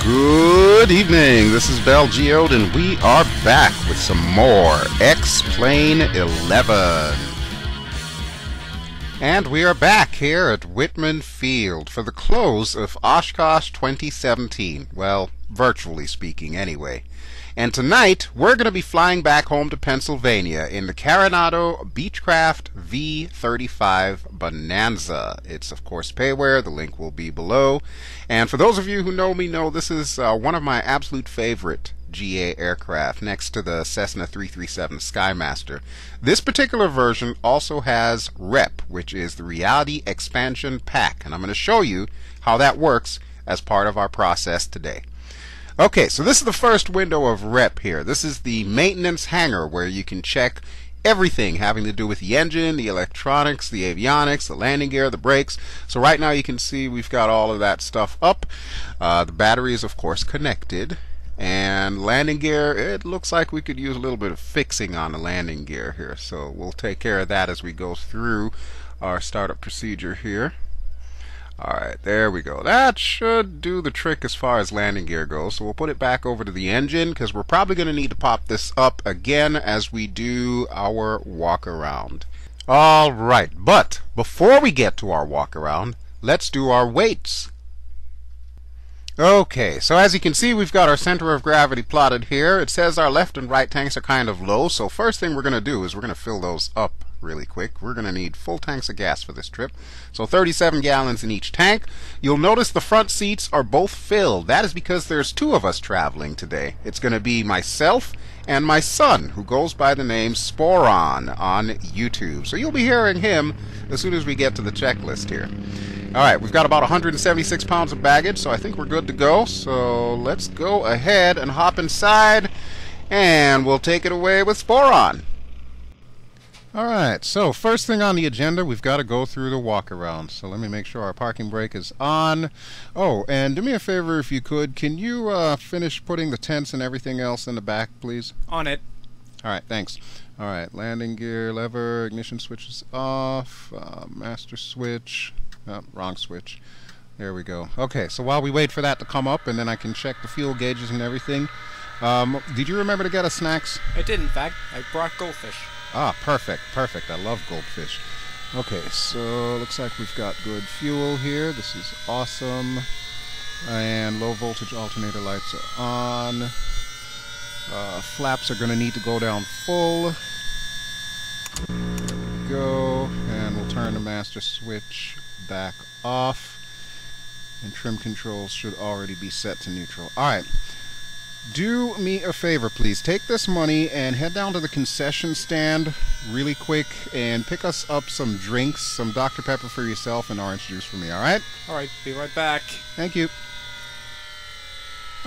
Good evening, this is BelGeode and we are back with some more X-Plane 11. And we are back here at Whitman Field for the close of Oshkosh 2017. Well, virtually speaking anyway. And tonight, we're going to be flying back home to Pennsylvania in the Carenado Beechcraft V35 Bonanza. It's, of course, PAYWARE. The link will be below. And for those of you who know me know this is one of my absolute favorite GA aircraft next to the Cessna 337 Skymaster. This particular version also has REP, which is the Reality Expansion Pack. And I'm going to show you how that works as part of our process today. Okay, so this is the first window of REP here. This is the maintenance hangar where you can check everything having to do with the engine, the electronics, the avionics, the landing gear, the brakes. So right now you can see we've got all of that stuff up. The battery is of course connected. And landing gear, it looks like we could use a little bit of fixing on the landing gear here. So we'll take care of that as we go through our startup procedure here. Alright, there we go. That should do the trick as far as landing gear goes. So we'll put it back over to the engine because we're probably going to need to pop this up again as we do our walk around. Alright, but before we get to our walk around, let's do our weights. Okay, so as you can see, we've got our center of gravity plotted here. It says our left and right tanks are kind of low, so first thing we're going to do is we're going to fill those up really quick. We're going to need full tanks of gas for this trip. So 37 gallons in each tank. You'll notice the front seats are both filled. That is because there's two of us traveling today. It's going to be myself and my son, who goes by the name Sporeon on YouTube. So you'll be hearing him as soon as we get to the checklist here. Alright, we've got about 176 pounds of baggage, so I think we're good to go. So let's go ahead and hop inside, and we'll take it away with Sporeon. Alright, so first thing on the agenda, we've got to go through the walk around. So let me make sure our parking brake is on. Oh, and do me a favor if you could. Can you finish putting the tents and everything else in the back, please? On it. Alright, thanks. Alright, landing gear, lever, ignition switch is off, master switch, wrong switch. There we go. Okay, so while we wait for that to come up and then I can check the fuel gauges and everything, did you remember to get us snacks? I did, in fact. I brought goldfish. Ah, perfect, perfect. I love goldfish. Okay, so looks like we've got good fuel here. This is awesome. And low voltage alternator lights are on. Flaps are going to need to go down full. There we go. And we'll turn the master switch back off. And trim controls should already be set to neutral. Alright. Do me a favor, please. Take this money and head down to the concession stand really quick and pick us up some drinks, some Dr. Pepper for yourself and orange juice for me, alright? Alright, be right back. Thank you.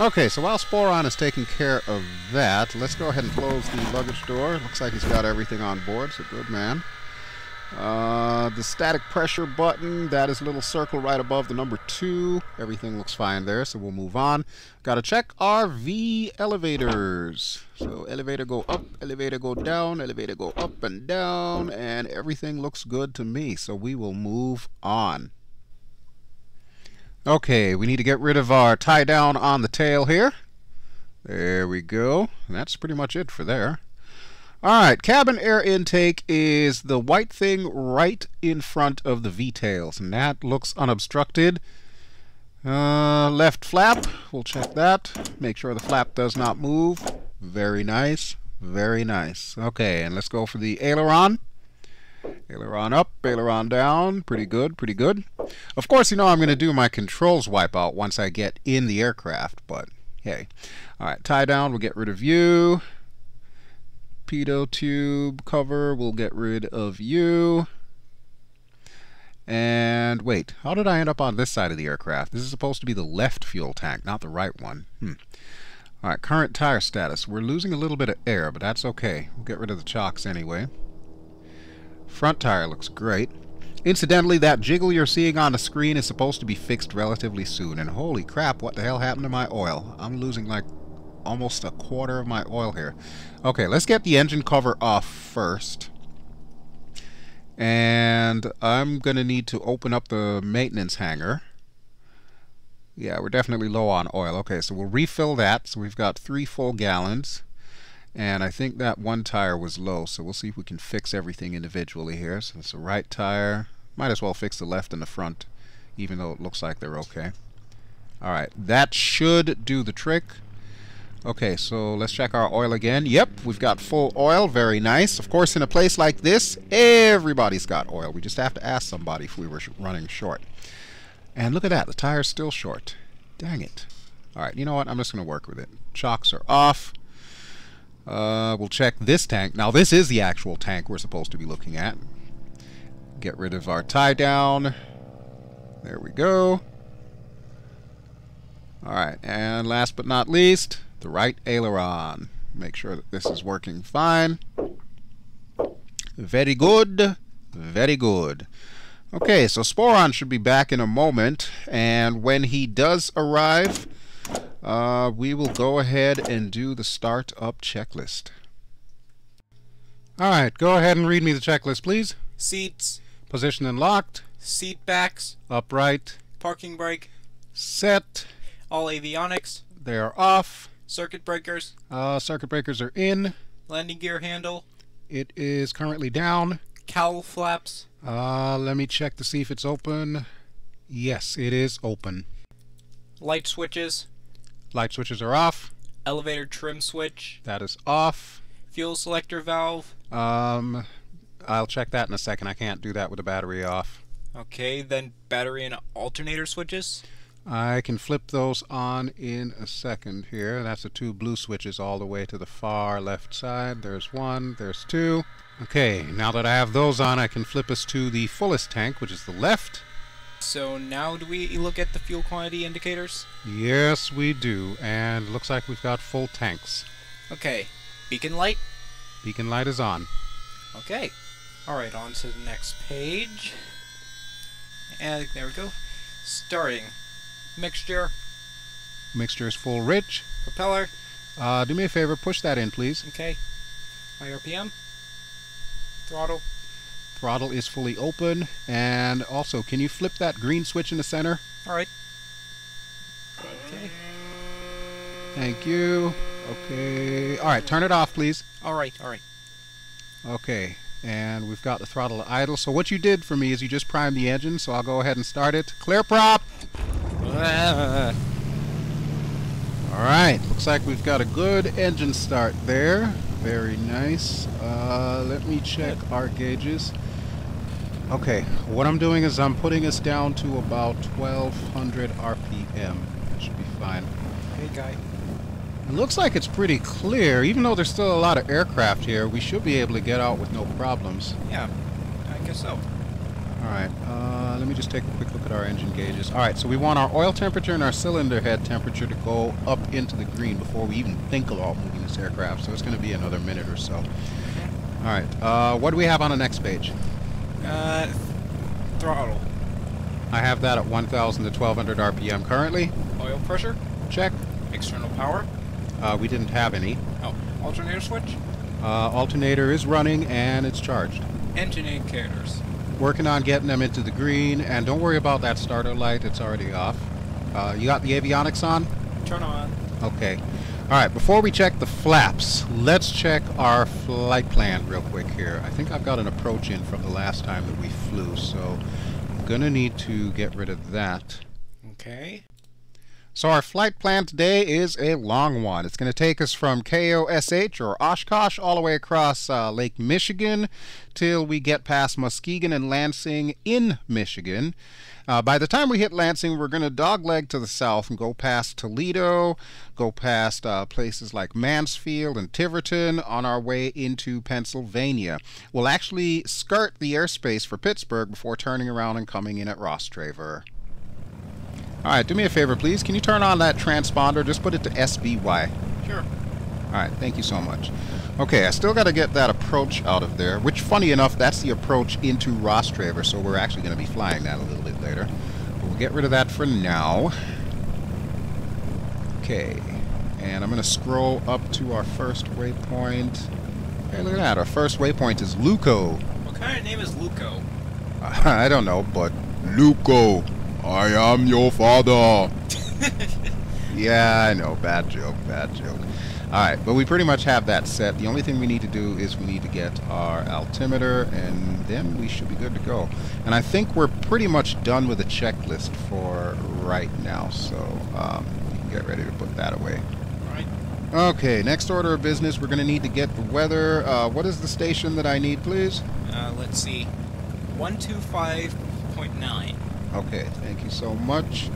Okay, so while Sporeon is taking care of that, let's go ahead and close the luggage door. Looks like he's got everything on board, so good man. The static pressure button, that is a little circle right above the number 2. Everything looks fine there, so we'll move on. Got to check our V elevators. So elevator go up, elevator go down, elevator go up and down, and everything looks good to me, so we will move on. Okay, we need to get rid of our tie down on the tail here. There we go. And that's pretty much it for there. Alright, cabin air intake is the white thing right in front of the V-tails, and that looks unobstructed. Left flap, we'll check that. Make sure the flap does not move. Very nice, very nice. Okay, and let's go for the aileron. Aileron up, aileron down. Pretty good, pretty good. Of course, you know I'm going to do my controls wipeout once I get in the aircraft, but hey. Alright, tie down, we'll get rid of you. Pitot tube cover, we'll get rid of you. And wait, how did I end up on this side of the aircraft? This is supposed to be the left fuel tank, not the right one. Alright, current tire status. We're losing a little bit of air, but that's okay. We'll get rid of the chocks anyway. Front tire looks great. Incidentally, that jiggle you're seeing on the screen is supposed to be fixed relatively soon. And holy crap, what the hell happened to my oil? I'm losing like almost a quarter of my oil here. Okay, let's get the engine cover off first. And I'm going to need to open up the maintenance hangar. Yeah, we're definitely low on oil. Okay, so we'll refill that. So we've got 3 full gallons. And I think that one tire was low, so we'll see if we can fix everything individually here. So it's the right tire. Might as well fix the left and the front, even though it looks like they're okay. Alright, that should do the trick. Okay, so let's check our oil again. Yep, we've got full oil. Very nice. Of course, in a place like this, everybody's got oil. We just have to ask somebody if we were running short. And look at that, the tire's still short. Dang it. Alright, you know what? I'm just going to work with it. Chocks are off. We'll check this tank. Now, this is the actual tank we're supposed to be looking at. Get rid of our tie down. There we go. Alright, and last but not least, the right aileron. Make sure that this is working fine. Very good. Very good. Okay, so Sporeon should be back in a moment, and when he does arrive, we will go ahead and do the startup checklist. Alright, go ahead and read me the checklist, please. Seats. Position and locked. Seat backs. Upright. Parking brake. Set. All avionics. They are off. Circuit breakers. Circuit breakers are in. Landing gear handle. It is currently down. Cowl flaps. Let me check to see if it's open. Yes, it is open. Light switches. Light switches are off. Elevator trim switch. That is off. Fuel selector valve. I'll check that in a second. I can't do that with the battery off. Okay, then battery and alternator switches. I can flip those on in a second here. That's the 2 blue switches all the way to the far left side. There's 1, there's 2. Okay, now that I have those on, I can flip us to the fullest tank, which is the left. So now do we look at the fuel quantity indicators? Yes, we do. And looks like we've got full tanks. Okay, beacon light. Beacon light is on. Okay. Alright, on to the next page. And there we go. Starting. Mixture. Mixture is full rich. Propeller. Do me a favor, push that in, please. Okay. My RPM. Throttle. Throttle is fully open. And also, can you flip that green switch in the center? Alright. Okay. Thank you. Okay. Alright, turn it off, please. Alright. Okay. And we've got the throttle to idle. So what you did for me is you just primed the engine, so I'll go ahead and start it. Clear prop! Alright, looks like we've got a good engine start there. Very nice. Let me check our gauges. Okay, what I'm doing is I'm putting us down to about 1200 RPM. Should be fine. Hey, guy. It looks like it's pretty clear. Even though there's still a lot of aircraft here, we should be able to get out with no problems. Yeah, I guess so. Alright, let me just take a quick look at our engine gauges. Alright, so we want our oil temperature and our cylinder head temperature to go up into the green before we even think about moving this aircraft, so it's going to be another minute or so. Alright, what do we have on the next page? Throttle. I have that at 1000 to 1200 RPM currently. Oil pressure. Check. External power. We didn't have any. Oh, alternator switch. Alternator is running and it's charged. Engine indicators. Working on getting them into the green, and don't worry about that starter light, it's already off. You got the avionics on? Turn on. Okay. Alright, before we check the flaps, let's check our flight plan real quick here. I think I've got an approach in from the last time that we flew, so I'm gonna need to get rid of that. Okay. So our flight plan today is a long one. It's going to take us from KOSH or Oshkosh all the way across Lake Michigan till we get past Muskegon and Lansing in Michigan. By the time we hit Lansing, we're going to dogleg to the south and go past Toledo, go past places like Mansfield and Tiverton on our way into Pennsylvania. We'll actually skirt the airspace for Pittsburgh before turning around and coming in at Rostraver. Alright, do me a favor, please. Can you turn on that transponder? Just put it to SBY. Sure. Alright, thank you so much. Okay, I still got to get that approach out of there, which, funny enough, that's the approach into Rostraver, so we're actually going to be flying that a little bit later. But we'll get rid of that for now. Okay, and I'm going to scroll up to our first waypoint. Hey, look at that. Our first waypoint is Luco. What kind of name is Luco? I don't know, but Luco. I am your father. Yeah, I know. Bad joke, bad joke. Alright, but we pretty much have that set. The only thing we need to do is we need to get our altimeter, and then we should be good to go. And I think we're pretty much done with the checklist for right now, so we can get ready to put that away. Alright. Okay, next order of business, we're going to need to get the weather. What is the station that I need, please? Let's see. 125.9. Okay, thank you so much.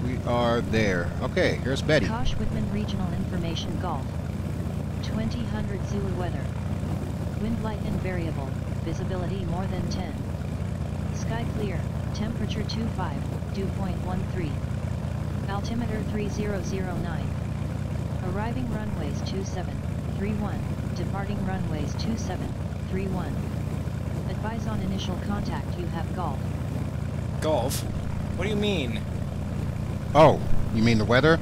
We are there. Okay, here's Betty. KOSH Whitman Regional Information Golf. 2000 Zulu weather. Wind light and variable. Visibility more than 10. Sky clear. Temperature 25. Dew point 13. Altimeter 3009. Arriving runways 2731. Departing runways 2731. Advise on initial contact you have golf. Golf? What do you mean? Oh, you mean the weather?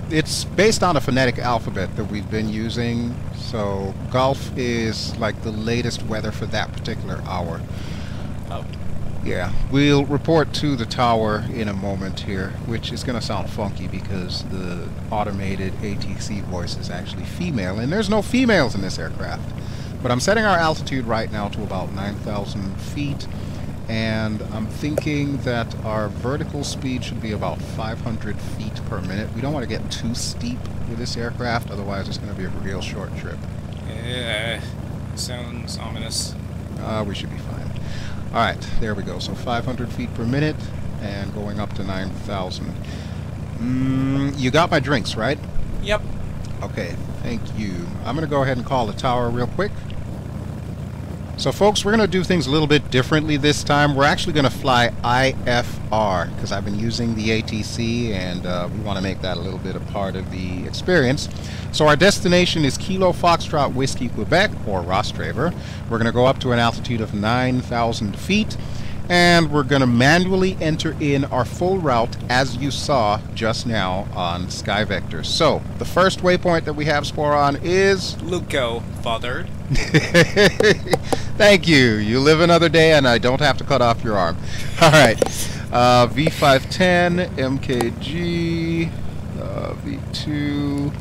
It's based on a phonetic alphabet that we've been using, so golf is like the latest weather for that particular hour. Oh. Yeah, we'll report to the tower in a moment here, which is going to sound funky because the automated ATC voice is actually female, and there's no females in this aircraft. But I'm setting our altitude right now to about 9,000 feet. And I'm thinking that our vertical speed should be about 500 feet per minute. We don't want to get too steep with this aircraft, otherwise it's going to be a real short trip. Yeah, sounds ominous. We should be fine. Alright, there we go. So 500 feet per minute and going up to 9,000. You got my drinks, right? Yep. Okay, thank you. I'm going to go ahead and call the tower real quick. So folks, we're going to do things a little bit differently this time. We're actually going to fly IFR because I've been using the ATC, and we want to make that a little bit a part of the experience. So our destination is Kilo Foxtrot Whiskey, Quebec, or Rostraver. We're going to go up to an altitude of 9,000 feet, and we're going to manually enter in our full route as you saw just now on SkyVector. So the first waypoint that we have, Sporeon, is Luco, fathered. Thank you. You live another day and I don't have to cut off your arm. Alright. V510, MKG, V2,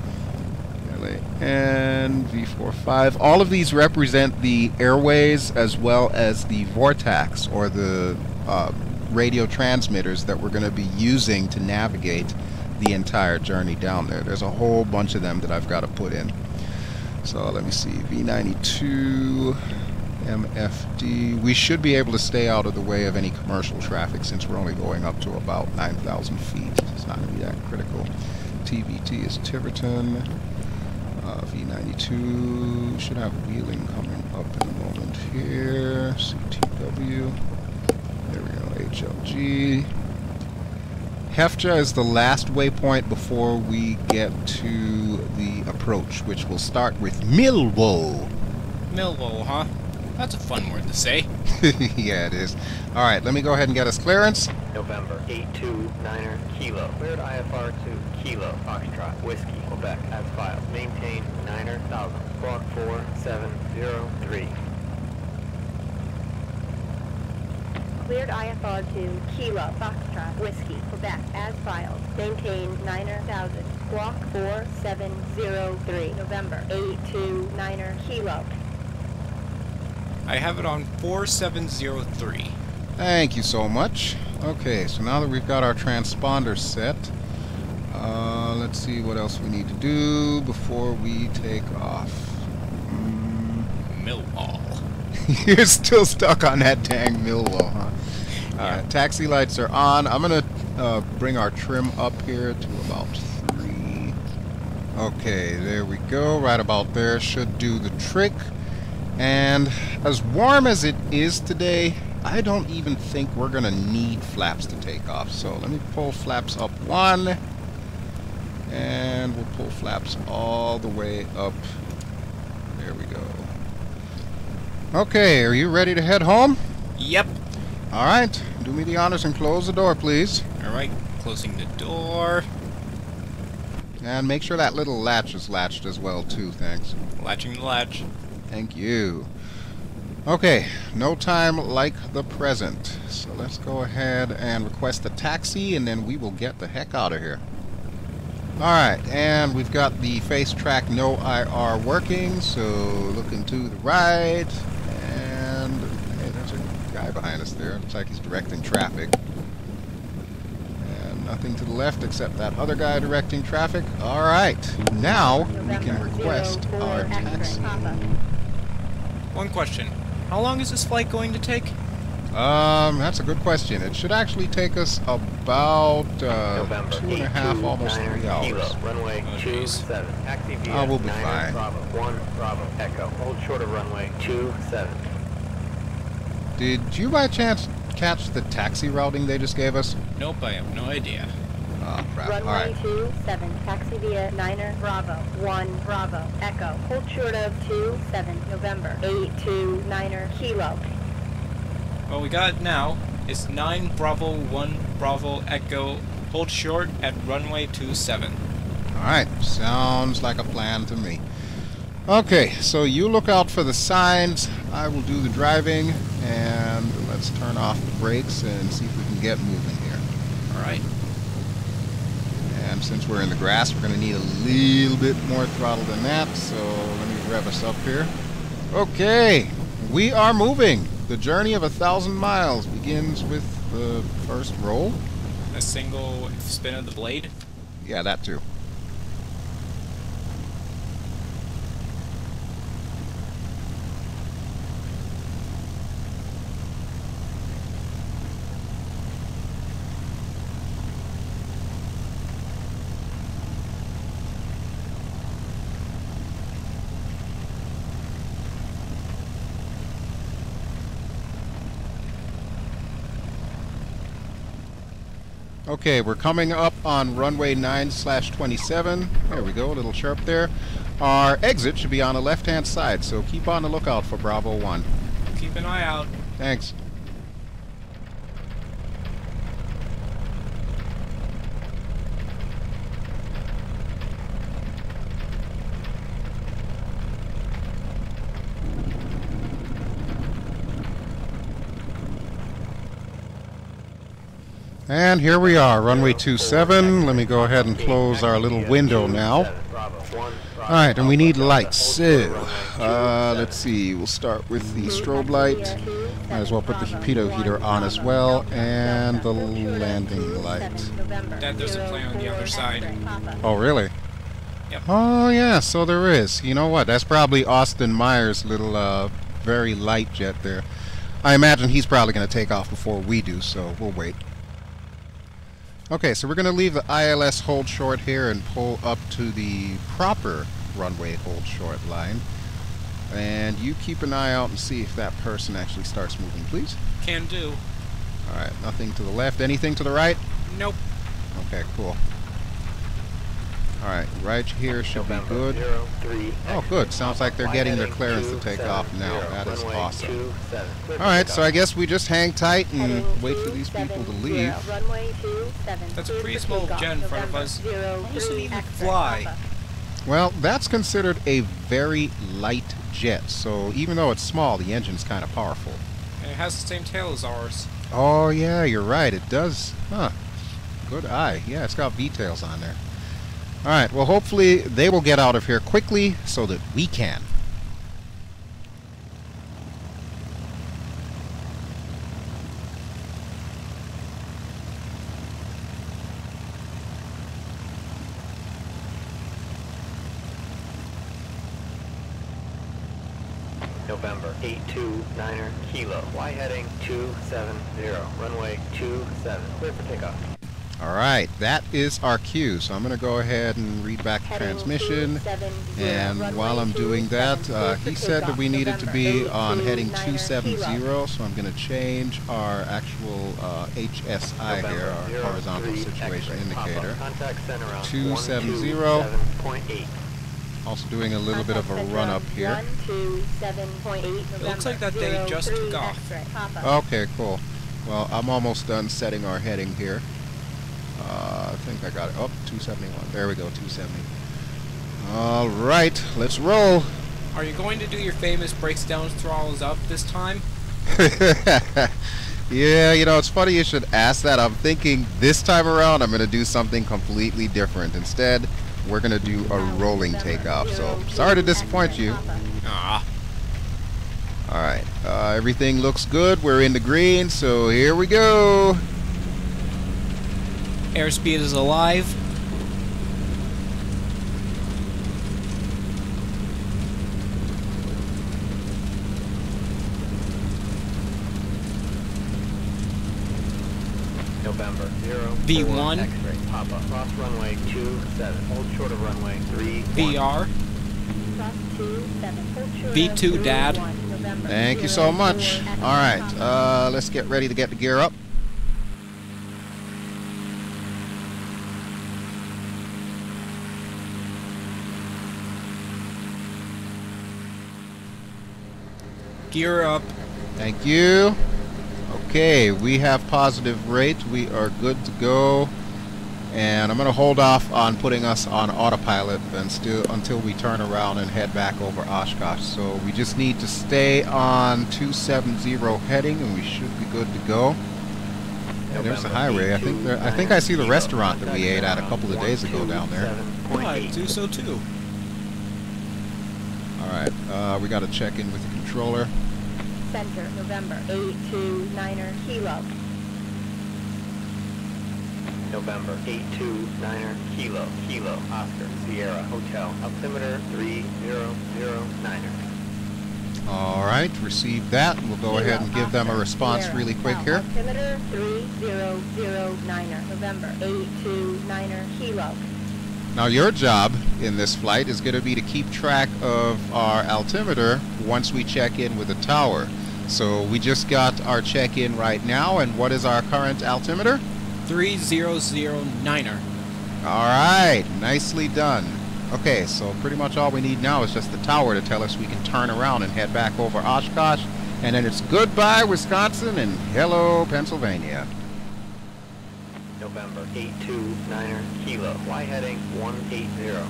LAN, V45. All of these represent the airways as well as the vortex, or the radio transmitters that we're going to be using to navigate the entire journey down there. There's a whole bunch of them that I've got to put in. So let me see, V92, MFD. We should be able to stay out of the way of any commercial traffic since we're only going up to about 9,000 feet. It's not going to be that critical. TVT is Tiverton. V92 should have wheeling coming up in a moment here. CTW. There we go, HLG. Hefja is the last waypoint before we get to the approach, which will start with Milwo. Milwo, huh? That's a fun word to say. Yeah, it is. Alright, let me go ahead and get us clearance. November 829er Kilo. Cleared IFR to Kilo Foxtrot Whiskey, Quebec, as filed. Maintain 9,000. Squawk 4703. Cleared IFR to Kilo Foxtrot Whiskey, Quebec, as filed. Maintain 9,000. Squawk 4703. November 829er Kilo. I have it on 4703. Thank you so much. Okay, so now that we've got our transponder set, let's see what else we need to do before we take off. Millwall. You're still stuck on that dang Millwall, huh? Alright, taxi lights are on. I'm going to bring our trim up here to about 3. Okay, there we go. Right about there should do the trick. And as warm as it is today, I don't even think we're going to need flaps to take off. So let me pull flaps up 1. And we'll pull flaps all the way up. There we go. Okay, are you ready to head home? Yep. Alright, do me the honors and close the door, please. Alright, closing the door. And make sure that little latch is latched as well, too, thanks. Latching the latch. Thank you. Okay, no time like the present. So let's go ahead and request a taxi, and then we will get the heck out of here. Alright, and we've got the FaceTrackNOIR working, so looking to the right, and hey, there's a guy behind us there. Looks like he's directing traffic. And nothing to the left except that other guy directing traffic. Alright, now we can request our taxi. One question. How long is this flight going to take? That's a good question. It should actually take us about 2.5, almost 3 hours. Kilo, runway 27. Taxi via We'll be 9 fine. Bravo, 1 Bravo, Echo. Hold short of runway 27. Did you by chance catch the taxi routing they just gave us? Nope, I have no idea. Oh, crap. Runway Alright. 27, taxi via 9 Bravo, 1 Bravo, Echo. Hold short of 27, November, 829 Kilo. What we got now is 9 Bravo 1 Bravo Echo. Hold short at runway 27. Alright, sounds like a plan to me. Okay, so you look out for the signs. I will do the driving, and let's turn off the brakes and see if we can get moving here. Alright. And since we're in the grass, we're going to need a little bit more throttle than that, so let me rev us up here. Okay, we are moving. The journey of 1,000 miles begins with the first roll. A single spin of the blade. Yeah, that too. Okay, we're coming up on runway 9/27. There we go, a little chirp there. Our exit should be on the left-hand side, so keep on the lookout for Bravo 1. Keep an eye out. Thanks. And here we are, runway 27. Let me go ahead and close our little window now. Alright, and we need lights. So, let's see, we'll start with the strobe light. Might as well put the pitot heater on as well, and the landing light. Dad, there's a plane on the other side. Oh, really? Yep. Oh, yeah, so there is. You know what, that's probably Austin Meyer's little, very light jet there. I imagine he's probably going to take off before we do, so we'll wait. Okay, so we're going to leave the ILS hold short here and pull up to the proper runway hold short line. And you keep an eye out and see if that person actually starts moving, please. Can do. Alright, nothing to the left. Anything to the right? Nope. Okay, cool. Alright, right here should be good. Oh, good. Sounds like they're getting their clearance to take off now. That is awesome. Alright, so I guess we just hang tight and wait for these people to leave. That's a pretty small jet in front of us. How does it even fly? Well, that's considered a very light jet, so even though it's small, the engine's kind of powerful. And it has the same tail as ours. Oh, yeah, you're right. It does. Huh. Good eye. Yeah, it's got V-tails on there. Alright, well, hopefully they will get out of here quickly so that we can. November 829 Kilo. Y heading 270. Runway 27. Clear for takeoff. Alright, that is our cue, so I'm going to go ahead and read back the transmission, and while I'm doing that, he said that we needed to be on heading 270, so I'm going to change our actual HSI here, our horizontal situation indicator, 270, also doing a little bit of a run up here. It looks like that they just took off. Okay, cool. Well, I'm almost done setting our heading here. I think I got it. Oh, 271. There we go, 270. Alright, let's roll. Are you going to do your famous brakes down, throttles up this time? Yeah, you know, it's funny you should ask that. I'm thinking this time around I'm going to do something completely different. Instead, we're going to do a rolling takeoff. So, sorry to disappoint you. Ah. Alright, everything looks good. We're in the green, so here we go. Airspeed is alive. November 0 V1. X-ray Papa. Cross runway 27. Hold short of runway 3. VR. Cross 27. Hold short V2 of Dad. 31, November. Thank you so much. 0, Alright, let's get ready to get the gear up. Gear up. Thank you. Okay, we have positive rate. We are good to go. And I'm going to hold off on putting us on autopilot until we turn around and head back over Oshkosh. So we just need to stay on 270 heading and we should be good to go. Yeah, there's the highway. I think I see the restaurant that we ate at a couple of days ago down there. Oh, I do so too. Alright, we got to check in with the controller. Center, November. 829er Kilo. November 829er Kilo. Kilo. Oscar. Sierra. Hotel. Altimeter 3009er. Alright, receive that. We'll go ahead and give them a response really quick here. Altimeter 3009er. November. 829er Kilo. Now your job in this flight is going to be to keep track of our altimeter once we check in with the tower. So we just got our check-in right now, and what is our current altimeter? 3009er. Alright, nicely done. Okay, so pretty much all we need now is just the tower to tell us we can turn around and head back over Oshkosh, and then it's goodbye Wisconsin and hello Pennsylvania. November 829er Kilo. Y heading 180.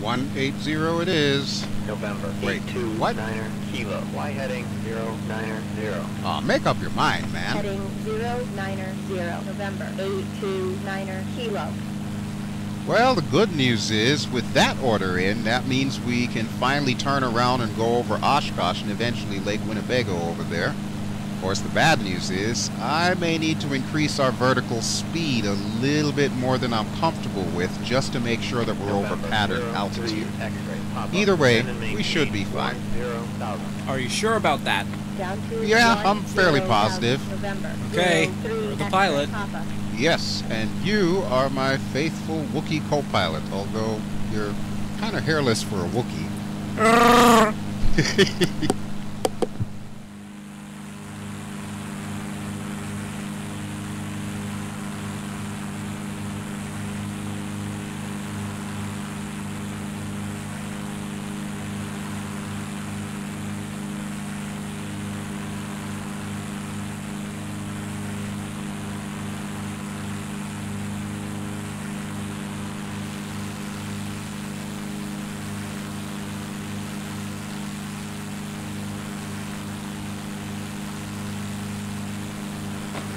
180 it is. November Wait, what? 829er Kilo. Y heading 090. Aw, make up your mind, man. Heading 090. November. 829er Kilo. Well, the good news is, with that order in, that means we can finally turn around and go over Oshkosh and eventually Lake Winnebago over there. Of course, the bad news is, I may need to increase our vertical speed a little bit more than I'm comfortable with, just to make sure that we're over pattern altitude. Either way, we should be fine. Are you sure about that? Down to Yeah, I'm fairly 10,000, positive. November. Okay, 03 you're the X-ray pilot. Papa. Yes, and you are my faithful Wookiee co-pilot, although you're kind of hairless for a Wookiee.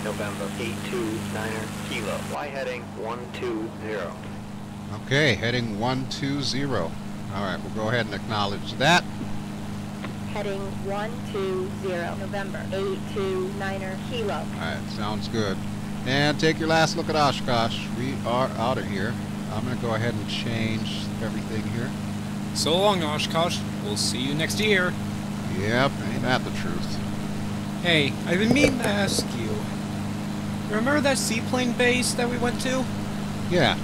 November 829er Kilo. Y heading 120. Okay, heading 120. Alright, we'll go ahead and acknowledge that. Heading 120. November. 829er Kilo. Alright, sounds good. And take your last look at Oshkosh. We are out of here. I'm going to go ahead and change everything here. So long, Oshkosh. We'll see you next year. Yep, ain't that the truth. Hey, I've been meaning to ask you. Remember that seaplane base that we went to? Yeah,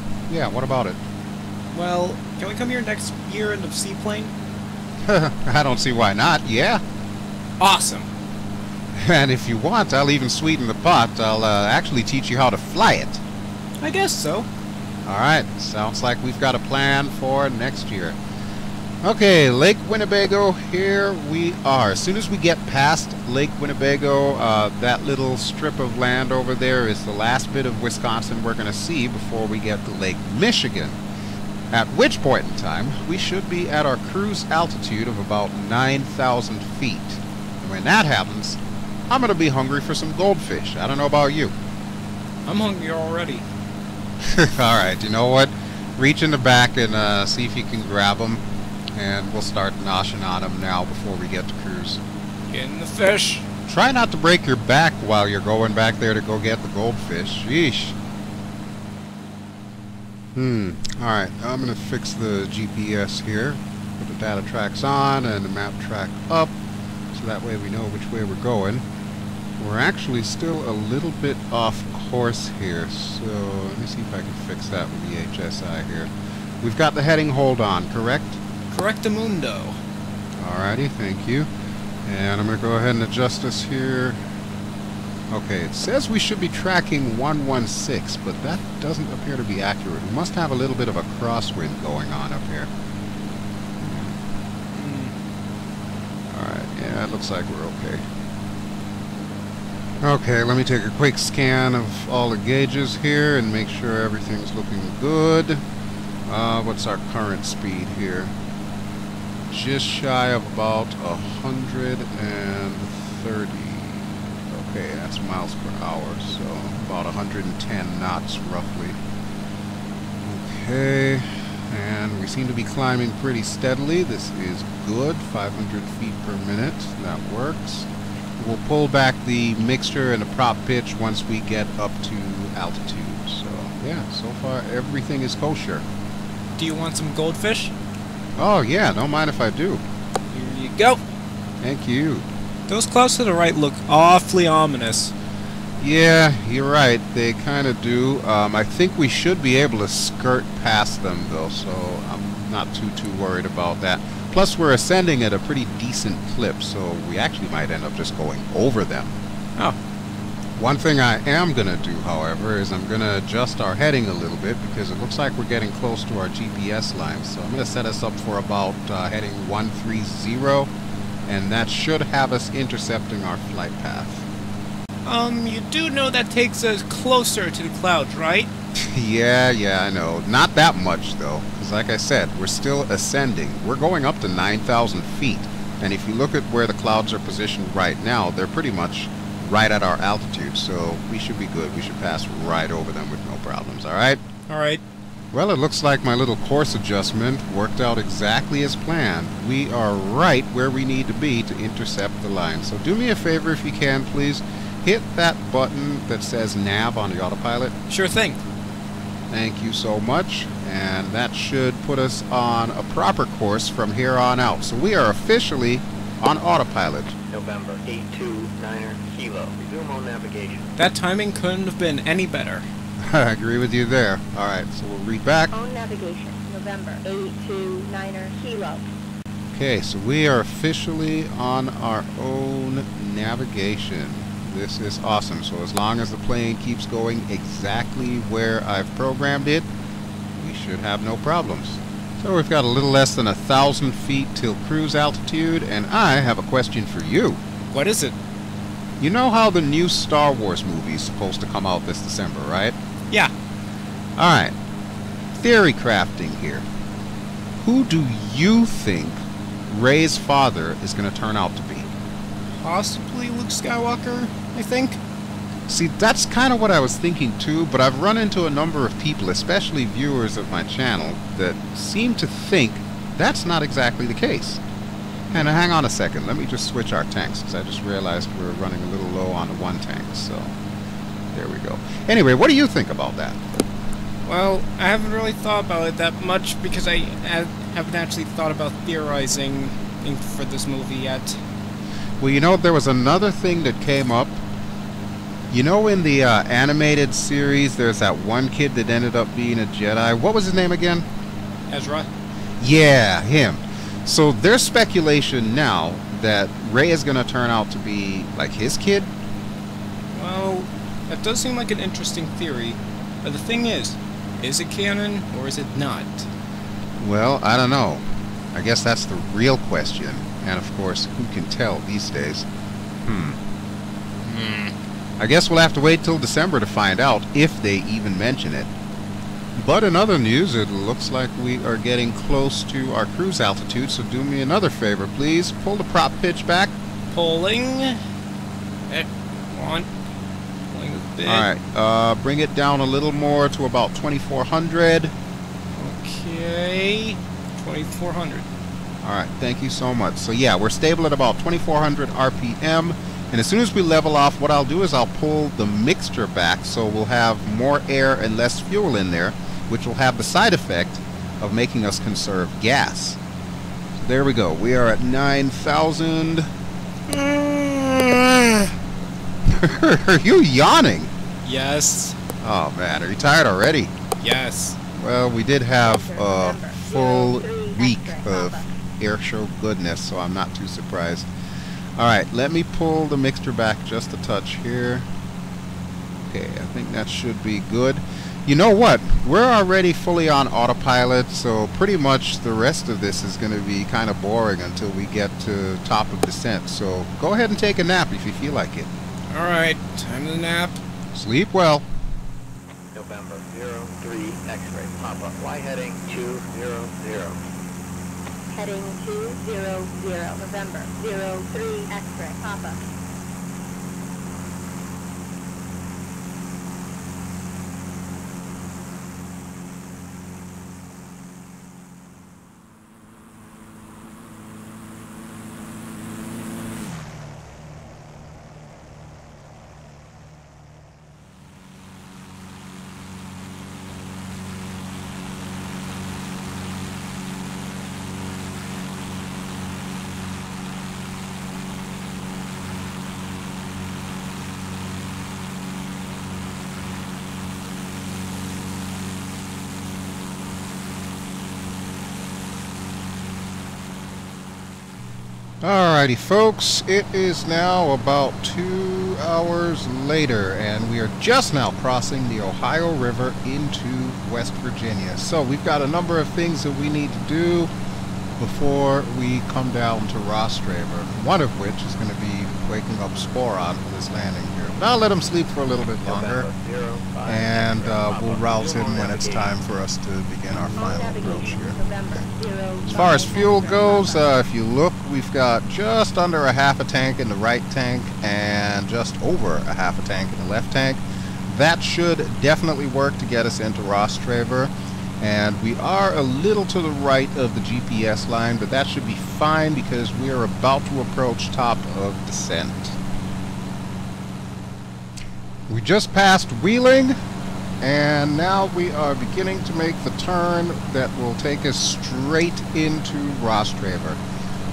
what about it? Well, can we come here next year in the seaplane? I don't see why not, yeah. Awesome. And if you want, I'll even sweeten the pot. I'll actually teach you how to fly it. I guess so. Alright, sounds like we've got a plan for next year. Okay, Lake Winnebago, here we are. As soon as we get past Lake Winnebago, that little strip of land over there is the last bit of Wisconsin we're going to see before we get to Lake Michigan. At which point in time, we should be at our cruise altitude of about 9,000 feet. And when that happens, I'm going to be hungry for some goldfish. I don't know about you. I'm hungry already. Alright, you know what? Reach in the back and see if you can grab them. And we'll start noshing on them now before we get to cruise. Getting the fish. Try not to break your back while you're going back there to go get the goldfish. Sheesh. Alright, I'm going to fix the GPS here. Put the data tracks on and the map track up, so that way we know which way we're going. We're actually still a little bit off course here, so let me see if I can fix that with the HSI here. We've got the heading hold on, correct? Correctamundo. Alrighty, thank you. And I'm going to go ahead and adjust this here. Okay, it says we should be tracking 116, but that doesn't appear to be accurate. We must have a little bit of a crosswind going on up here. Alright, yeah, it looks like we're okay. Okay, let me take a quick scan of all the gauges here and make sure everything's looking good. What's our current speed here? Just shy of about 130. Okay, that's miles per hour, so about 110 knots roughly. Okay, and we seem to be climbing pretty steadily. This is good, 500 feet per minute. That works. We'll pull back the mixture and the prop pitch once we get up to altitude. So, yeah, so far everything is kosher. Do you want some goldfish? Oh, yeah, don't mind if I do. Here you go. Thank you. Those clouds to the right look awfully ominous. Yeah, you're right. They kind of do. I think we should be able to skirt past them, though, so I'm not too worried about that. Plus, we're ascending at a pretty decent clip, so we actually might end up just going over them. Oh. One thing I am going to do, however, is I'm going to adjust our heading a little bit because it looks like we're getting close to our GPS line. So I'm going to set us up for about heading 130, and that should have us intercepting our flight path. You do know that takes us closer to the clouds, right? Yeah, I know. Not that much, though, because like I said, we're still ascending. We're going up to 9,000 feet, and if you look at where the clouds are positioned right now, they're pretty much right at our altitude, so we should be good. We should pass right over them with no problems, alright? Alright. Well, it looks like my little course adjustment worked out exactly as planned. We are right where we need to be to intercept the line. So do me a favor if you can, please. Hit that button that says nav on the autopilot. Sure thing. Thank you so much. And that should put us on a proper course from here on out. So we are officially on autopilot. November 829er Kilo. Resume on navigation. That timing couldn't have been any better. I agree with you there. Alright, so we'll read back. On navigation. November 829er Kilo. Okay, so we are officially on our own navigation. This is awesome. So as long as the plane keeps going exactly where I've programmed it, we should have no problems. So we've got a little less than 1,000 feet till cruise altitude, and I have a question for you. What is it? You know how the new Star Wars movie is supposed to come out this December, right? Yeah. Alright. Theory crafting here. Who do you think Rey's father is going to turn out to be? Possibly Luke Skywalker, I think. See, that's kind of what I was thinking too, but I've run into a number of people, especially viewers of my channel, that seem to think that's not exactly the case. And hang on a second, let me just switch our tanks, because I just realized we're running a little low on the one tank, so there we go. Anyway, what do you think about that? Well, I haven't really thought about it that much because I haven't actually thought about theorizing for this movie yet. Well, you know, there was another thing that came up. You know, in the animated series, there's that one kid that ended up being a Jedi. What was his name again? Ezra? Yeah, him. So there's speculation now that Rey is going to turn out to be, like, his kid. Well, that does seem like an interesting theory. But the thing is it canon or is it not? Well, I don't know. I guess that's the real question. And, of course, who can tell these days? I guess we'll have to wait till December to find out if they even mention it. But in other news, it looks like we are getting close to our cruise altitude, so do me another favor, please. Pull the prop pitch back. Pulling. Come on. Pulling the bit. Alright, bring it down a little more to about 2400. Okay. 2400. Alright, thank you so much. So yeah, we're stable at about 2400 RPM. And as soon as we level off, what I'll do is I'll pull the mixture back so we'll have more air and less fuel in there, which will have the side effect of making us conserve gas. So there we go. We are at 9,000. Are you yawning? Yes. Oh man, are you tired already? Yes. Well, we did have a full week of air show goodness, so I'm not too surprised. Alright, let me pull the mixture back just a touch here. Okay, I think that should be good. You know what? We're already fully on autopilot, so pretty much the rest of this is going to be kind of boring until we get to top of descent. So go ahead and take a nap if you feel like it. Alright, time to nap. Sleep well. November 03 X-ray pop-up. Fly heading 200. Heading 200, November 03 X-ray pop-up. Alrighty folks, it is now about 2 hours later and we are just now crossing the Ohio River into West Virginia. So we've got a number of things that we need to do before we come down to Rostraver, one of which is going to be waking up Sporeon for this landing here. But I'll let him sleep for a little bit longer and we'll rouse him when it's time for us to begin our final approach here. As far as fuel goes, if you look, we've got just under a half a tank in the right tank and just over a half a tank in the left tank. That should definitely work to get us into Rostraver. And we are a little to the right of the GPS line, but that should be fine because we are about to approach top of descent. We just passed Wheeling, and now we are beginning to make the turn that will take us straight into Rostraver.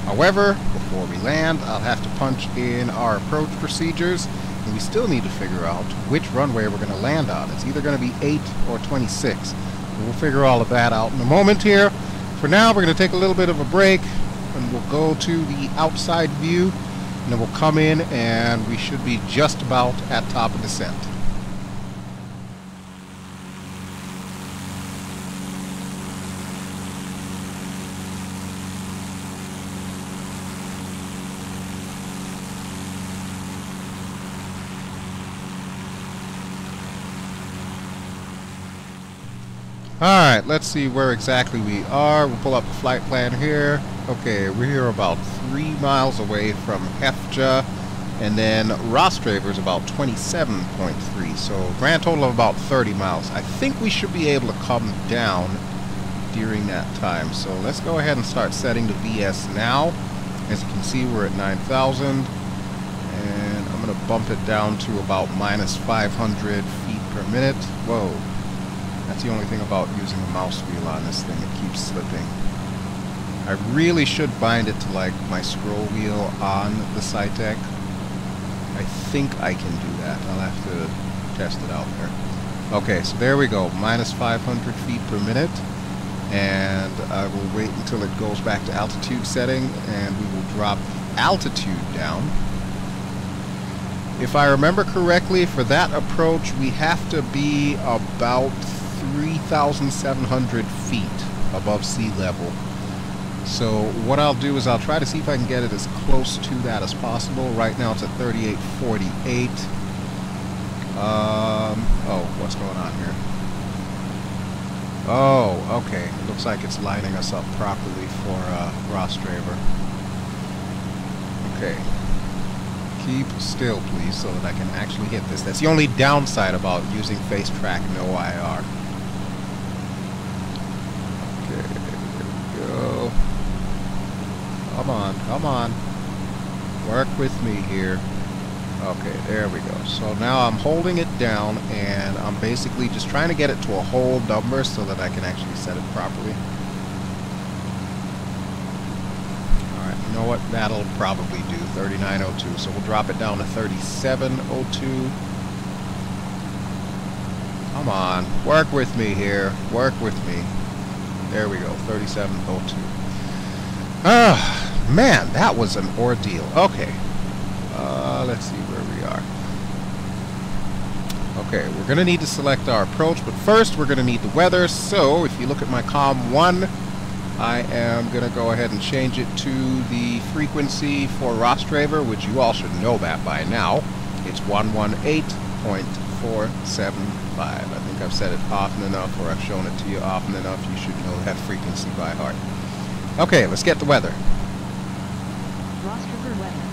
However, before we land, I'll have to punch in our approach procedures, and we still need to figure out which runway we're going to land on. It's either going to be 8 or 26. We'll figure all of that out in a moment here. For now, we're going to take a little bit of a break, and we'll go to the outside view, and then we'll come in, and we should be just about at top of descent. Alright, let's see where exactly we are. We'll pull up the flight plan here. Okay, we're here about 3 miles away from Hefja, and then Rostraver is about 27.3, so grand total of about 30 miles. I think we should be able to come down during that time, so let's go ahead and start setting the VS now. As you can see, we're at 9,000, and I'm going to bump it down to about minus 500 feet per minute. Whoa. That's the only thing about using a mouse wheel on this thing, it keeps slipping. I really should bind it to like my scroll wheel on the Cytec. I think I can do that. I'll have to test it out there. Okay, so there we go, minus 500 feet per minute. And I will wait until it goes back to altitude setting, and we will drop altitude down. If I remember correctly, for that approach, we have to be about 3,700 feet above sea level. So what I'll do is I'll try to see if I can get it as close to that as possible. Right now it's at 3848. Oh, what's going on here? Oh, okay. Looks like it's lining us up properly for Rostraver. Okay. Keep still, please, so that I can actually hit this. That's the only downside about using FaceTrackNOIR. Okay, there we go. Come on, come on. Work with me here. Okay, there we go. So now I'm holding it down, and I'm basically just trying to get it to a whole number so that I can actually set it properly. Alright, you know what? That'll probably do. 3902. So we'll drop it down to 3702. Come on. Work with me here. Work with me. There we go. 3702. Ah, man, that was an ordeal. Okay. Let's see where we are. Okay, we're going to need to select our approach, but first we're going to need the weather. So if you look at my COM 1, I am going to go ahead and change it to the frequency for Rostraver, which you all should know that by now. It's 118.475. I think I've said it often enough, or I've shown it to you often enough. You should know that frequency by heart. Okay, let's get the weather. Rostraver weather.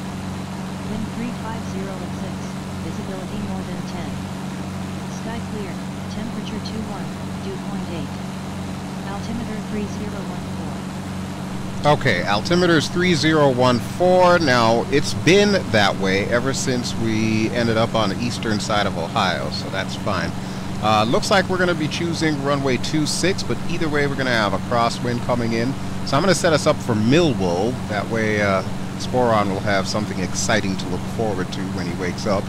Wind 350 at 6, visibility more than 10. Sky clear, temperature 21, dew point 8. Altimeter 3014. Okay, altimeter's 3014. Now, it's been that way ever since we ended up on the eastern side of Ohio, so that's fine. Looks like we're going to be choosing runway 26, but either way we're going to have a crosswind coming in. So I'm going to set us up for Millwall. That way Sporeon will have something exciting to look forward to when he wakes up.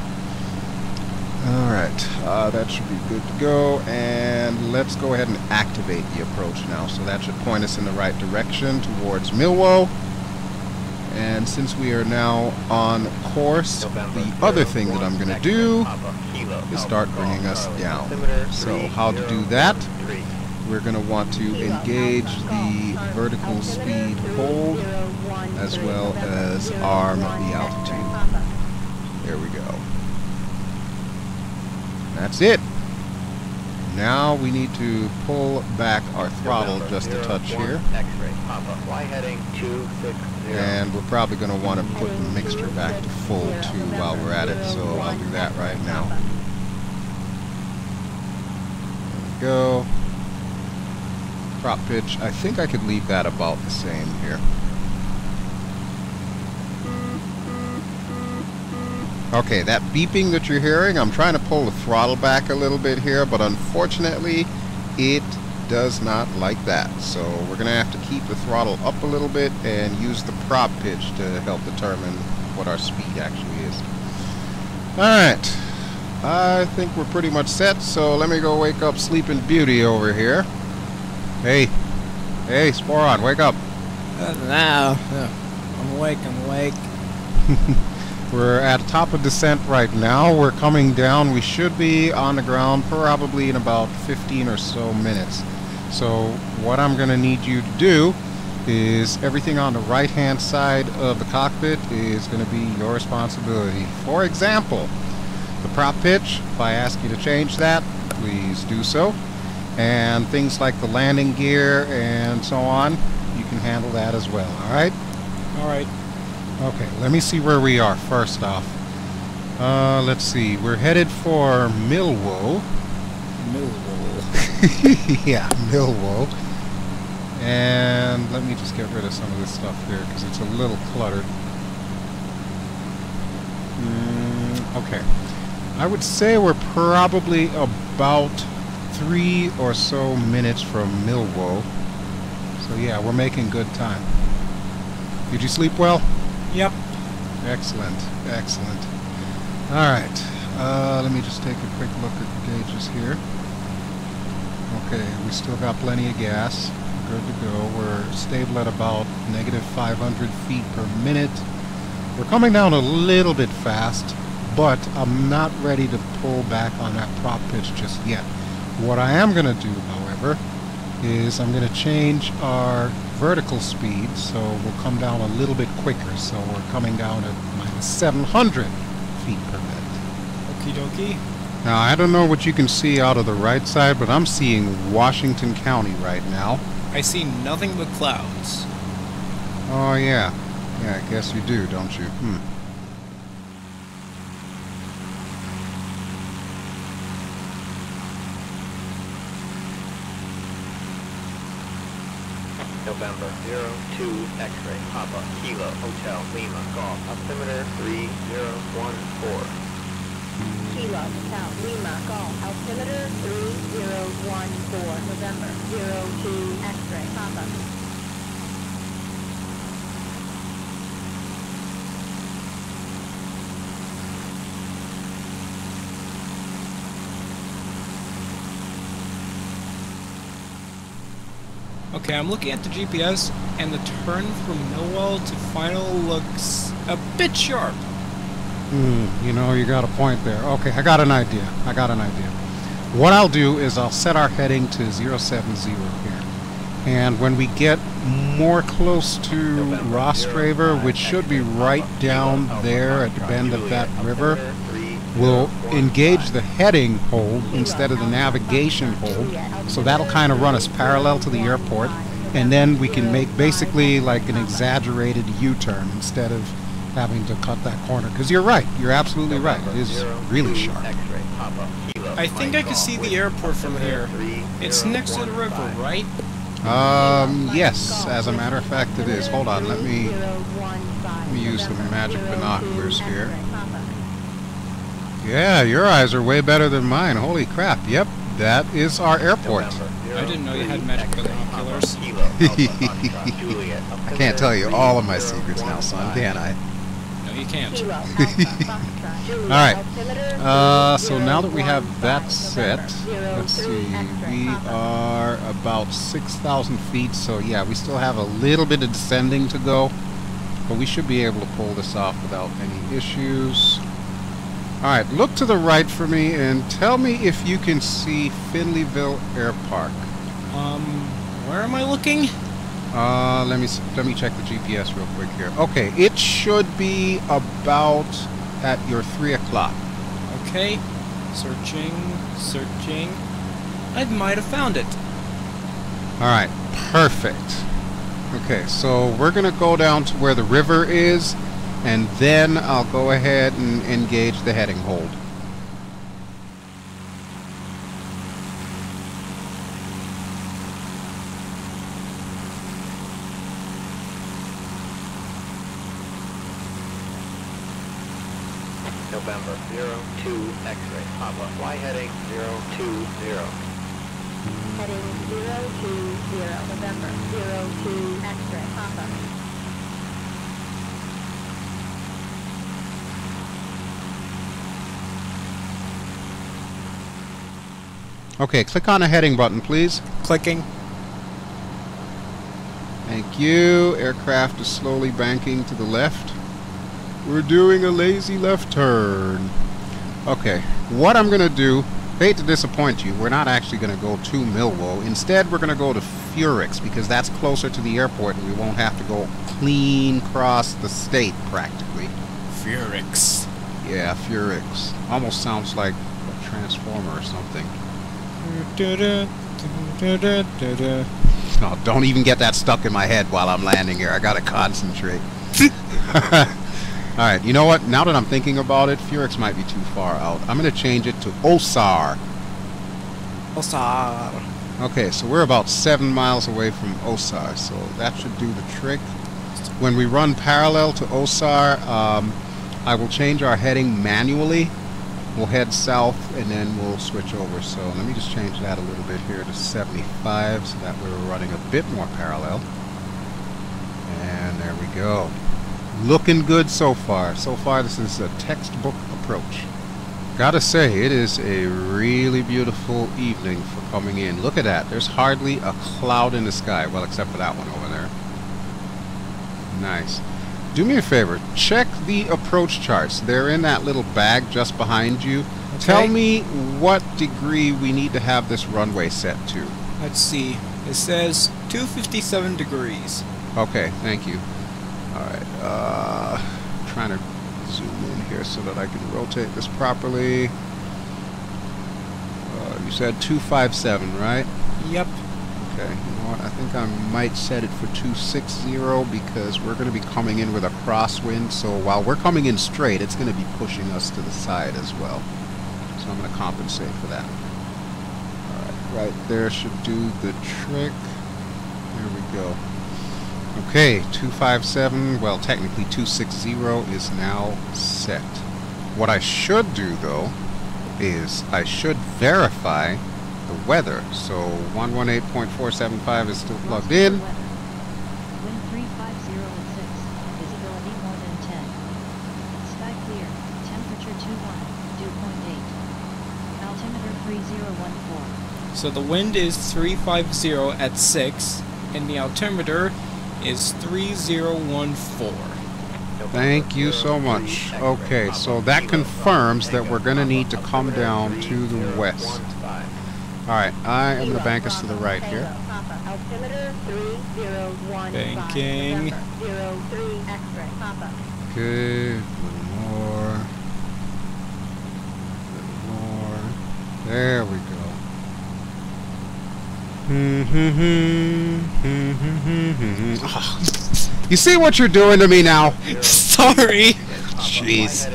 Alright, that should be good to go, and let's go ahead and activate the approach now. So that should point us in the right direction towards Millwall. And since we are now on course, the other thing that I'm going to do is start bringing us down. So how to do that? We're going to want to engage the vertical speed hold as well as arm the altitude. There we go. That's it. Now we need to pull back our throttle just a touch here. And we're probably going to want to put the mixture back to full too while we're at it, so I'll do that right now. There we go. Prop pitch, I think I could leave that about the same here. Okay, that beeping that you're hearing, I'm trying to pull the throttle back a little bit here, but unfortunately it does not like that. So we're going to have to keep the throttle up a little bit and use the prop pitch to help determine what our speed actually is. Alright, I think we're pretty much set, so let me go wake up Sleeping Beauty over here. Hey, Sporeon, wake up. Now, I'm awake, We're at the top of descent right now. We're coming down. We should be on the ground probably in about 15 or so minutes. So what I'm going to need you to do is everything on the right-hand side of the cockpit is going to be your responsibility. For example, the prop pitch, if I ask you to change that, please do so. And things like the landing gear and so on, you can handle that as well, alright? Alright. Okay, let me see where we are first off. Let's see, we're headed for Millwall. Yeah, Millwall. And let me just get rid of some of this stuff here because it's a little cluttered. Okay. I would say we're probably about 3 or so minutes from Millwall. So yeah, we're making good time. Did you sleep well? Yep. Excellent, excellent. Alright, let me just take a quick look at the gauges here. Okay, we still got plenty of gas. Good to go. We're stable at about negative 500 feet per minute. We're coming down a little bit fast, but I'm not ready to pull back on that prop pitch just yet. What I am going to do, however, is I'm going to change our vertical speed, so we'll come down a little bit quicker. So we're coming down at minus 700 feet per minute. Okie dokie. Now, I don't know what you can see out of the right side, but I'm seeing Washington County right now. I see nothing but clouds. Oh, yeah. Yeah, I guess you do, don't you? November 02 X-ray Papa Kilo Hotel Lima Golf altimeter 3014. Kilo Hotel Lima Golf altimeter 3014. November 02 X-ray Papa. Okay, I'm looking at the GPS, and the turn from Millwall to Final looks a bit sharp. You know, you got a point there. Okay, I got an idea. What I'll do is I'll set our heading to 070 here. And when we get more close to Rostraver, which should be right down there at the bend of that river, we'll engage the heading hold instead of the navigation hold. So that'll kind of run us parallel to the airport. And then we can make basically like an exaggerated U-turn instead of having to cut that corner. Because you're right. You're absolutely right. It is really sharp. I think I can see the airport from here. It's next to the river, right? Yes. As a matter of fact, it is. Hold on. Let me use some magic binoculars here. Yeah, your eyes are way better than mine. Holy crap. Yep, that is our airport. I didn't know you had magic binoculars. I can't tell you all of my secrets now, son, can I? No, you can't. Alright, so now that we have that set, let's see, we are about 6,000 feet, so yeah, we still have a little bit of descending to go, but we should be able to pull this off without any issues. Alright, look to the right for me and tell me if you can see Finleyville Air Park. Where am I looking? Let me check the GPS real quick here. Okay, it should be about at your 3 o'clock. Okay, searching. I might have found it. Alright, perfect. Okay, so we're gonna go down to where the river is, and then I'll go ahead and engage the heading hold. November 02 X-ray Papa. Fly heading 020. Heading 020. November 02 X-ray Papa. Okay, click on the heading button, please. Clicking. Thank you. Aircraft is slowly banking to the left. We're doing a lazy left turn. Okay, what I'm going to do, hate to disappoint you, we're not actually going to go to Millwall. Instead, we're going to go to Furix, because that's closer to the airport and we won't have to go clean across the state, practically. Furix. Yeah, Furix. Almost sounds like a transformer or something. Oh, don't even get that stuck in my head while I'm landing here. I gotta concentrate. Alright, you know what? Now that I'm thinking about it, Furix might be too far out. I'm gonna change it to Osar. Osar. Okay, so we're about 7 miles away from Osar, so that should do the trick. When we run parallel to Osar, I will change our heading manually. We'll head south and then we'll switch over. So let me just change that a little bit here to 75 so that we're running a bit more parallel. And there we go. Looking good so far. So far this is a textbook approach. Gotta say, it is a really beautiful evening for coming in. Look at that. There's hardly a cloud in the sky. Well, except for that one over there. Nice. Do me a favor, check the approach charts. They're in that little bag just behind you. Okay. Tell me what degree we need to have this runway set to. Let's see. It says 257 degrees. Okay, thank you. Alright, trying to zoom in here so that I can rotate this properly. You said 257, right? Yep. Okay, you know what? I think I might set it for 260 because we're going to be coming in with a crosswind. So while we're coming in straight, it's going to be pushing us to the side as well. So I'm going to compensate for that. Alright, right there should do the trick. There we go. Okay, 257, well technically 260 is now set. What I should do though is I should verify the weather. So 118.475 is still plugged in. Wind 350 at 6, visibility more than 10. Sky clear, temperature 21, dew point 8. Altimeter 3014. So the wind is 350 at 6, and the altimeter is 3014. Thank you so much. Okay, so that confirms that we're going to need to come down to the west. Alright, I am going to bank us to the right here. Altimeter 3015. Banking. 03 X-ray. Papa. Okay, a little more. A little more. There we go. Oh, you see what you're doing to me now? Sorry. Jeez.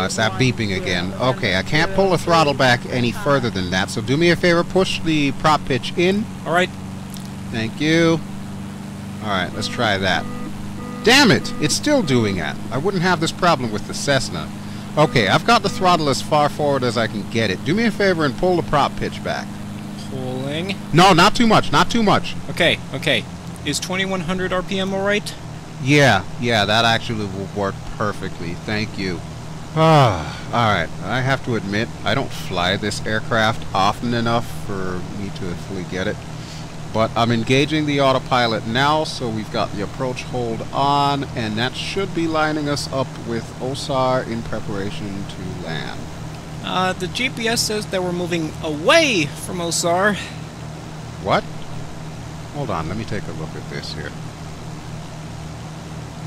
It's that beeping again. Okay, I can't pull the throttle back any further than that, so do me a favor, push the prop pitch in. Alright. Thank you. Alright, let's try that. Damn it! It's still doing that. I wouldn't have this problem with the Cessna. Okay, I've got the throttle as far forward as I can get it. Do me a favor and pull the prop pitch back. Pulling. No, not too much, not too much. Okay, okay. Is 2100 RPM alright? Yeah, that actually will work perfectly. Thank you. Alright, I have to admit, I don't fly this aircraft often enough for me to fully get it. But I'm engaging the autopilot now, so we've got the approach hold on, and that should be lining us up with OSAR in preparation to land. The GPS says that we're moving away from OSAR. What? Hold on, let me take a look at this here.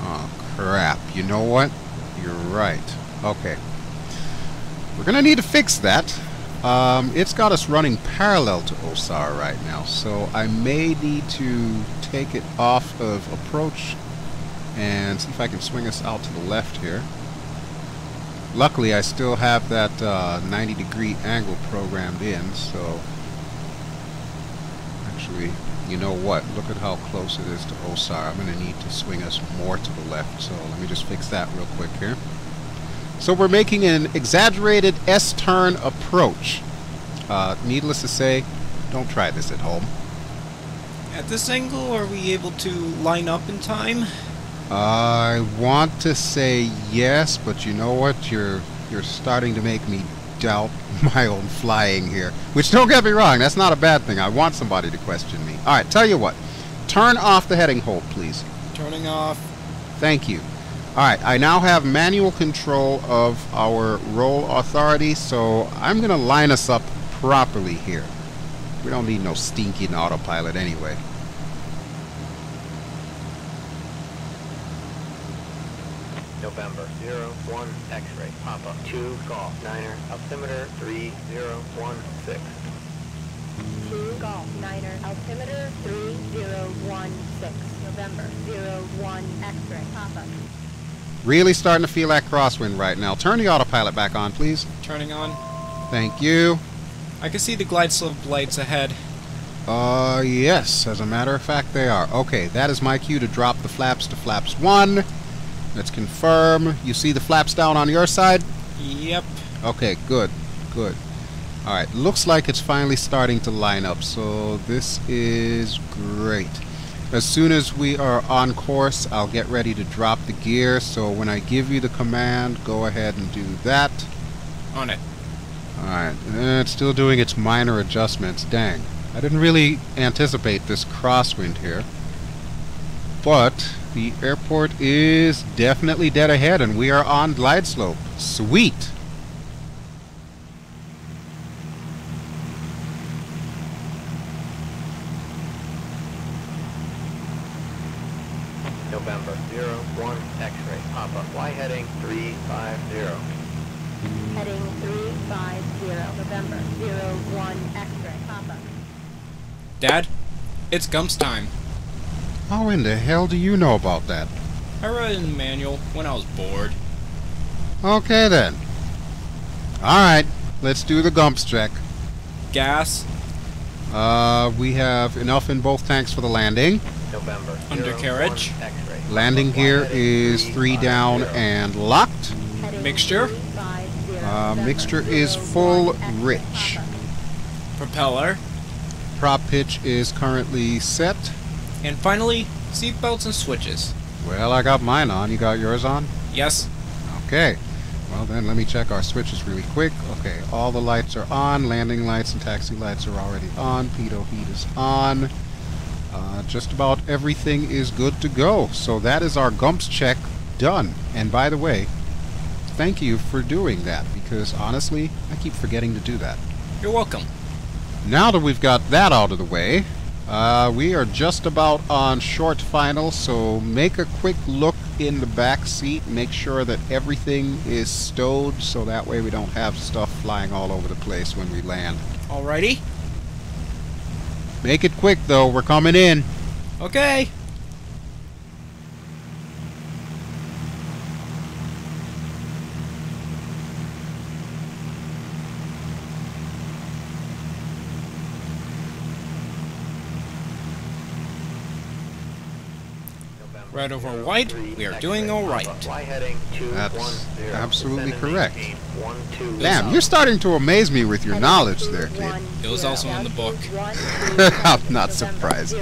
Oh, crap. You know what? You're right. Okay. We're going to need to fix that. It's got us running parallel to OSAR right now, so I may need to take it off of approach and see if I can swing us out to the left here. Luckily, I still have that 90-degree angle programmed in, so actually, you know what? Look at how close it is to OSAR. I'm going to need to swing us more to the left, so let me just fix that real quick here. So we're making an exaggerated S-turn approach. Needless to say, don't try this at home. At this angle, are we able to line up in time? I want to say yes, but you know what? You're starting to make me doubt my own flying here. Which, don't get me wrong, that's not a bad thing. I want somebody to question me. Alright, tell you what. Turn off the heading hold, please. Turning off. Thank you. Alright, I now have manual control of our roll authority, so I'm going to line us up properly here. We don't need no stinking autopilot anyway. November 01 X-ray Papa 2 Golf Niner altimeter 3016. 2 Golf Niner altimeter 3016. November 01 X-ray Papa. Really starting to feel that crosswind right now. Turn the autopilot back on, please. Turning on. Thank you. I can see the glide slope lights ahead. Yes, as a matter of fact they are. Okay, that is my cue to drop the flaps to flaps 1. Let's confirm. You see the flaps down on your side? Yep. Okay, good, good. Alright, looks like it's finally starting to line up, so this is great. As soon as we are on course, I'll get ready to drop the gear, so when I give you the command, go ahead and do that. On it. Alright, it's still doing its minor adjustments. Dang. I didn't really anticipate this crosswind here. But the airport is definitely dead ahead, and we are on glide slope. Sweet! November 01 X-ray Papa Y heading 350. Heading 350 November 01 X-ray Papa. Dad, it's Gumps time. How in the hell do you know about that? I read it in the manual when I was bored. Okay then. Alright, let's do the Gumps check. Gas, We have enough in both tanks for the landing. November. Undercarriage. 01 X-ray. Landing gear is 3 down and locked. Heading Mixture? 350 November Mixture is full 01 X-ray rich. Papa. propeller, Prop pitch is currently set. and finally, seatbelts and switches. Well, I got mine on. You got yours on? Yes, Okay. Well then, let me check our switches really quick. Okay, all the lights are on. Landing lights and taxi lights are already on. Pitot heat is on. Just about everything is good to go. So that is our Gumps check done. And by the way, thank you for doing that, because honestly, I keep forgetting to do that. you're welcome. Now that we've got that out of the way, we are just about on short final, so make a quick look in the back seat. Make sure that everything is stowed, so that way we don't have stuff flying all over the place when we land. Alrighty, Make it quick, though. We're coming in. okay. Right over white, we are doing alright. Fly heading That's 210. absolutely Descending correct. maintain 12. Damn, you're starting to amaze me with your knowledge there, kid. It was also in the book. I'm not surprised.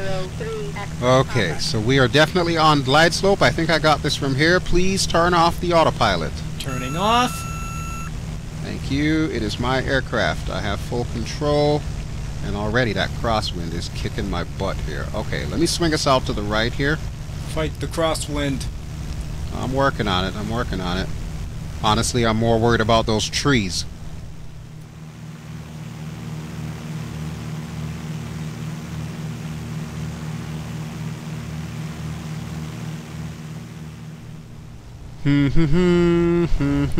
Okay, so we are definitely on glide slope. I think I got this from here. Please turn off the autopilot. Turning off. Thank you. It is my aircraft. I have full control. And already that crosswind is kicking my butt here. Okay, let me swing us out to the right here. Fight the crosswind. I'm working on it. I'm working on it. Honestly, I'm more worried about those trees.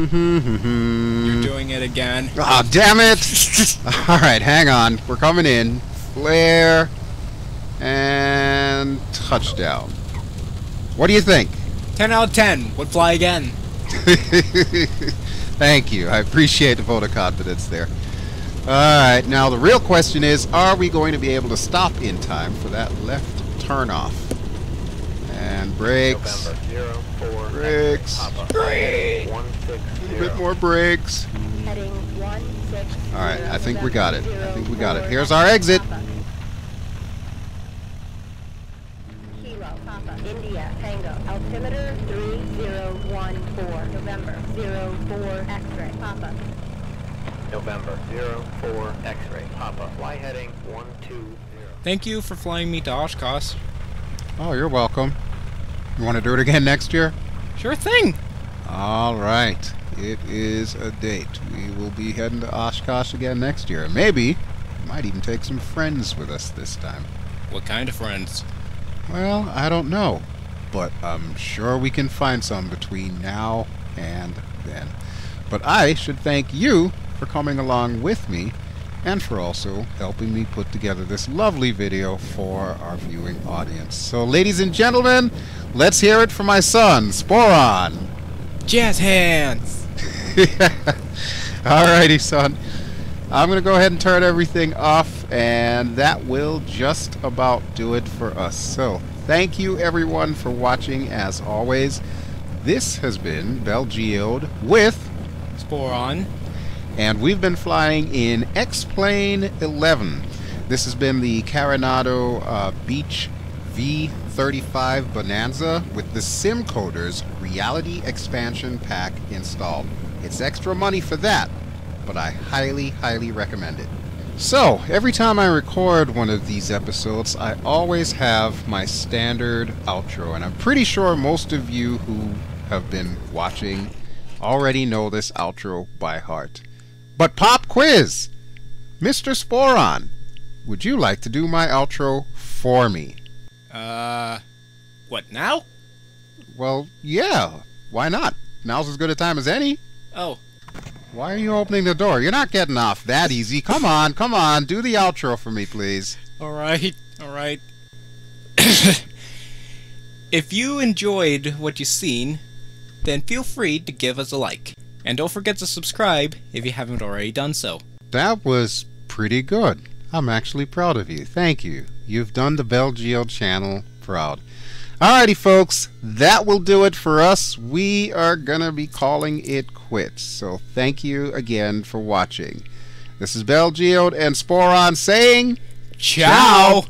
You're doing it again. Ah, damn it! Alright, hang on. We're coming in. Flare. And touchdown. What do you think? 10 out of 10. Would fly again. Thank you. I appreciate the vote of confidence there. Alright, now the real question is, are we going to be able to stop in time for that left turnoff? And brakes. November 04 Brakes. Papa. A 160. bit more brakes. Heading 160. Alright, I think we got it. I think we got it. Here's our exit. Kilo Papa. India Tango. Altimeter 3014. November 04 X-ray Papa. November 04 X-ray Papa. Fly heading 120. Thank you for flying me to Oshkosh. Oh, you're welcome. You want to do it again next year? Sure thing. Alright. It is a date. We will be heading to Oshkosh again next year. Maybe we might even take some friends with us this time. What kind of friends? Well, I don't know. But I'm sure we can find some between now and then. But I should thank you for coming along with me, and for also helping me put together this lovely video for our viewing audience. So, ladies and gentlemen, let's hear it from my son, Sporeon. Jazz hands. Alrighty, son. I'm going to go ahead and turn everything off, and that will just about do it for us. So, thank you everyone for watching, as always. This has been BelGeode with Sporeon. and we've been flying in X-Plane 11. This has been the Carenado Beechcraft V35 Bonanza with the Simcoders Reality Expansion Pack installed. It's extra money for that, but I highly, highly recommend it. So, every time I record one of these episodes, I always have my standard outro, and I'm pretty sure most of you who have been watching already know this outro by heart. But pop quiz! Mr. Sporeon, would you like to do my outro for me? What now? Well, yeah. Why not? Now's as good a time as any. Oh, Why are you opening the door? You're not getting off that easy. Come on, come on. Do the outro for me, please. Alright, alright. If you enjoyed what you've seen, then feel free to give us a like. And don't forget to subscribe if you haven't already done so. That was pretty good. I'm actually proud of you. Thank you. You've done the BelGeode channel proud. Alrighty, folks. That will do it for us. We are going to be calling it quits. So thank you again for watching. This is BelGeode and Sporeon saying, Ciao!